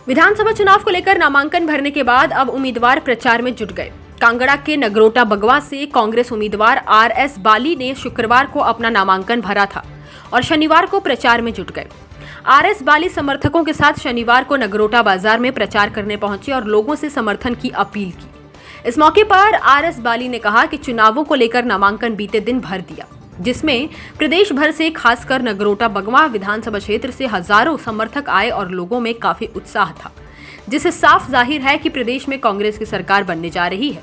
विधानसभा चुनाव को लेकर नामांकन भरने के बाद अब उम्मीदवार प्रचार में जुट गए। कांगड़ा के नगरोटा बगवा से कांग्रेस उम्मीदवार आरएस बाली ने शुक्रवार को अपना नामांकन भरा था और शनिवार को प्रचार में जुट गए। आरएस बाली समर्थकों के साथ शनिवार को नगरोटा बाजार में प्रचार करने पहुंचे और लोगों से समर्थन की अपील की। इस मौके पर आरएस बाली ने कहा कि चुनावों को लेकर नामांकन बीते दिन भर दिया, जिसमें प्रदेश भर से खासकर नगरोटा बगवा विधानसभा क्षेत्र से हजारों समर्थक आए और लोगों में काफी उत्साह था, जिससे साफ जाहिर है कि प्रदेश में कांग्रेस की सरकार बनने जा रही है।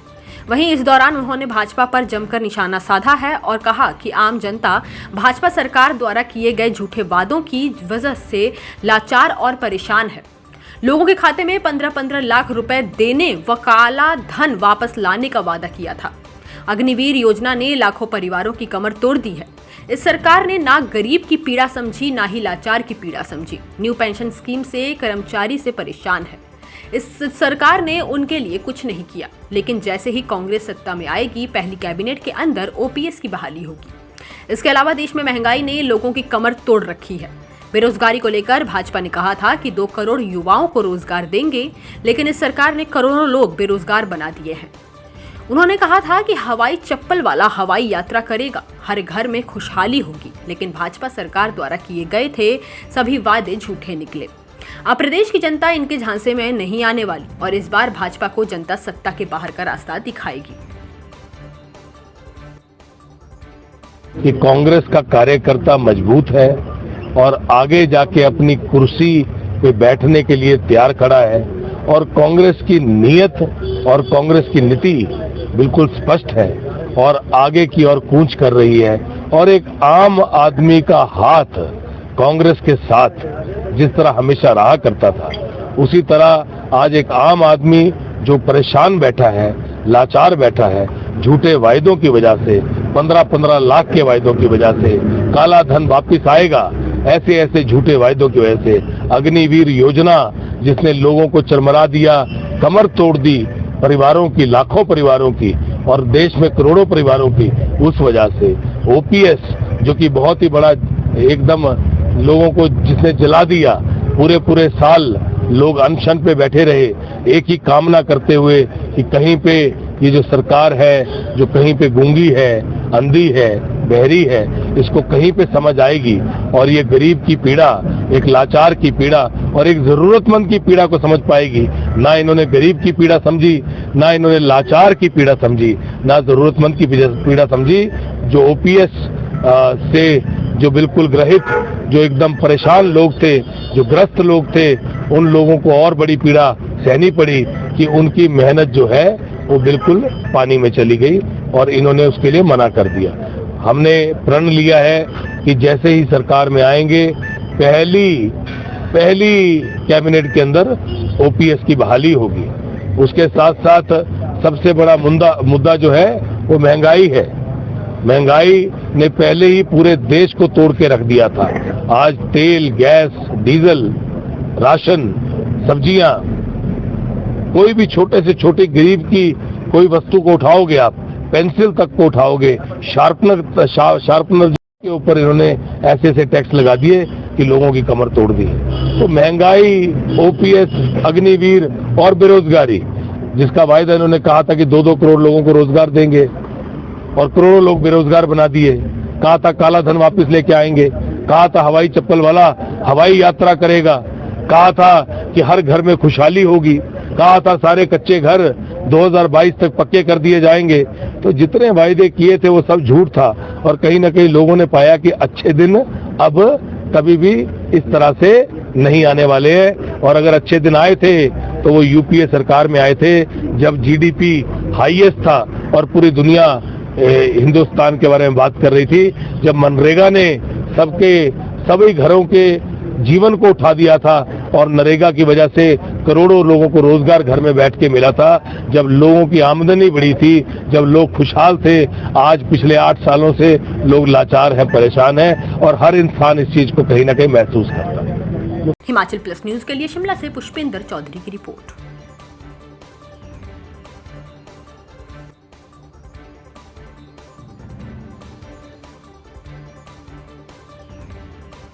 वहीं इस दौरान उन्होंने भाजपा पर जमकर निशाना साधा है और कहा कि आम जनता भाजपा सरकार द्वारा किए गए झूठे वादों की वजह से लाचार और परेशान है। लोगों के खाते में 15-15 लाख रुपए देने व काला धन वापस लाने का वादा किया था। अग्निवीर योजना ने लाखों परिवारों की कमर तोड़ दी है। इस सरकार ने ना गरीब की पीड़ा समझी, ना ही लाचार की पीड़ा समझी। न्यू पेंशन स्कीम से कर्मचारी से परेशान है। इस सरकार ने उनके लिए कुछ नहीं किया, लेकिन जैसे ही कांग्रेस सत्ता में आएगी, पहली कैबिनेट के अंदर ओपीएस की बहाली होगी। इसके अलावा देश में महंगाई ने लोगों की कमर तोड़ रखी है। बेरोजगारी को लेकर भाजपा ने कहा था कि 2 करोड़ युवाओं को रोजगार देंगे, लेकिन इस सरकार ने करोड़ों लोग बेरोजगार बना दिए हैं। उन्होंने कहा था कि हवाई चप्पल वाला हवाई यात्रा करेगा, हर घर में खुशहाली होगी, लेकिन भाजपा सरकार द्वारा किए गए थे सभी वादे झूठे निकले। अब प्रदेश की जनता इनके झांसे में नहीं आने वाली और इस बार भाजपा को जनता सत्ता के बाहर का रास्ता दिखाएगी। कि कांग्रेस का कार्यकर्ता मजबूत है और आगे जाके अपनी कुर्सी पे बैठने के लिए तैयार खड़ा है और कांग्रेस की नीयत और कांग्रेस की नीति बिल्कुल स्पष्ट है और आगे की ओर कूच कर रही है। और एक आम आदमी का हाथ कांग्रेस के साथ जिस तरह हमेशा रहा करता था, उसी तरह आज एक आम आदमी जो परेशान बैठा है, लाचार बैठा है, झूठे वायदों की वजह से, 15-15 लाख के वायदों की वजह से, काला धन वापिस आएगा, ऐसे ऐसे झूठे वायदों की वजह से, अग्निवीर योजना जिसने लोगों को चरमरा दिया, कमर तोड़ दी परिवारों की, लाखों परिवारों की और देश में करोड़ों परिवारों की, उस वजह से ओपीएस जो कि बहुत ही बड़ा एकदम लोगों को जिसने जला दिया, पूरे साल लोग अनशन पे बैठे रहे, एक ही कामना करते हुए कि कहीं पे ये जो सरकार है, जो कहीं पे गूंगी है, अंधी है, बहरी है, इसको कहीं पे समझ आएगी और ये गरीब की पीड़ा, एक लाचार की पीड़ा और एक जरूरतमंद की पीड़ा को समझ पाएगी। ना इन्होंने गरीब की पीड़ा समझी, ना इन्होंने लाचार की पीड़ा समझी, ना जरूरतमंद की पीड़ा समझी। जो ओपीएस से जो बिल्कुल ग्रहित, जो एकदम परेशान लोग थे, जो ग्रस्त लोग थे, उन लोगों को और बड़ी पीड़ा सहनी पड़ी कि उनकी मेहनत जो है वो बिल्कुल पानी में चली गई और इन्होंने उसके लिए मना कर दिया। हमने प्रण लिया है कि जैसे ही सरकार में आएंगे, पहली कैबिनेट के अंदर ओपीएस की बहाली होगी। उसके साथ साथ सबसे बड़ा मुद्दा जो है वो महंगाई है। महंगाई ने पहले ही पूरे देश को तोड़ के रख दिया था। आज तेल, गैस, डीजल, राशन, सब्जियां, कोई भी छोटे से छोटे गरीब की कोई वस्तु को उठाओगे आप, पेंसिल तक को उठाओगे, शार्पनर के ऊपर इन्होंने ऐसे टैक्स लगा दिए कि लोगों की कमर तोड़ दी। तो महंगाई, ओपीएस, अग्निवीर और बेरोजगारी, जिसका वायदा इन्होंने कहा था कि 2-2 करोड़ लोगों को रोजगार देंगे और करोड़ों लोग बेरोजगार बना दिए। कहा था काला धन वापस लेके आएंगे, कहा था हवाई चप्पल वाला हवाई यात्रा करेगा, कहा था कि हर घर में खुशहाली होगी, कहा था सारे कच्चे घर 2022 तक पक्के कर दिए जाएंगे। तो जितने वायदे किए थे वो सब झूठ था और कहीं ना कहीं लोगों ने पाया कि अच्छे दिन अब कभी भी इस तरह से नहीं आने वाले हैं। और अगर अच्छे दिन आए थे तो वो यूपीए सरकार में आए थे, जब जीडीपी हाईएस्ट था और पूरी दुनिया हिंदुस्तान के बारे में बात कर रही थी, जब मनरेगा ने सभी घरों के जीवन को उठा दिया था और नरेगा की वजह से करोड़ों लोगों को रोजगार घर में बैठ के मिला था, जब लोगों की आमदनी बढ़ी थी, जब लोग खुशहाल थे। आज पिछले 8 सालों से लोग लाचार हैं, परेशान हैं और हर इंसान इस चीज को कहीं ना कहीं महसूस करता है। हिमाचल प्लस न्यूज के लिए शिमला से पुष्पेंद्र चौधरी की रिपोर्ट।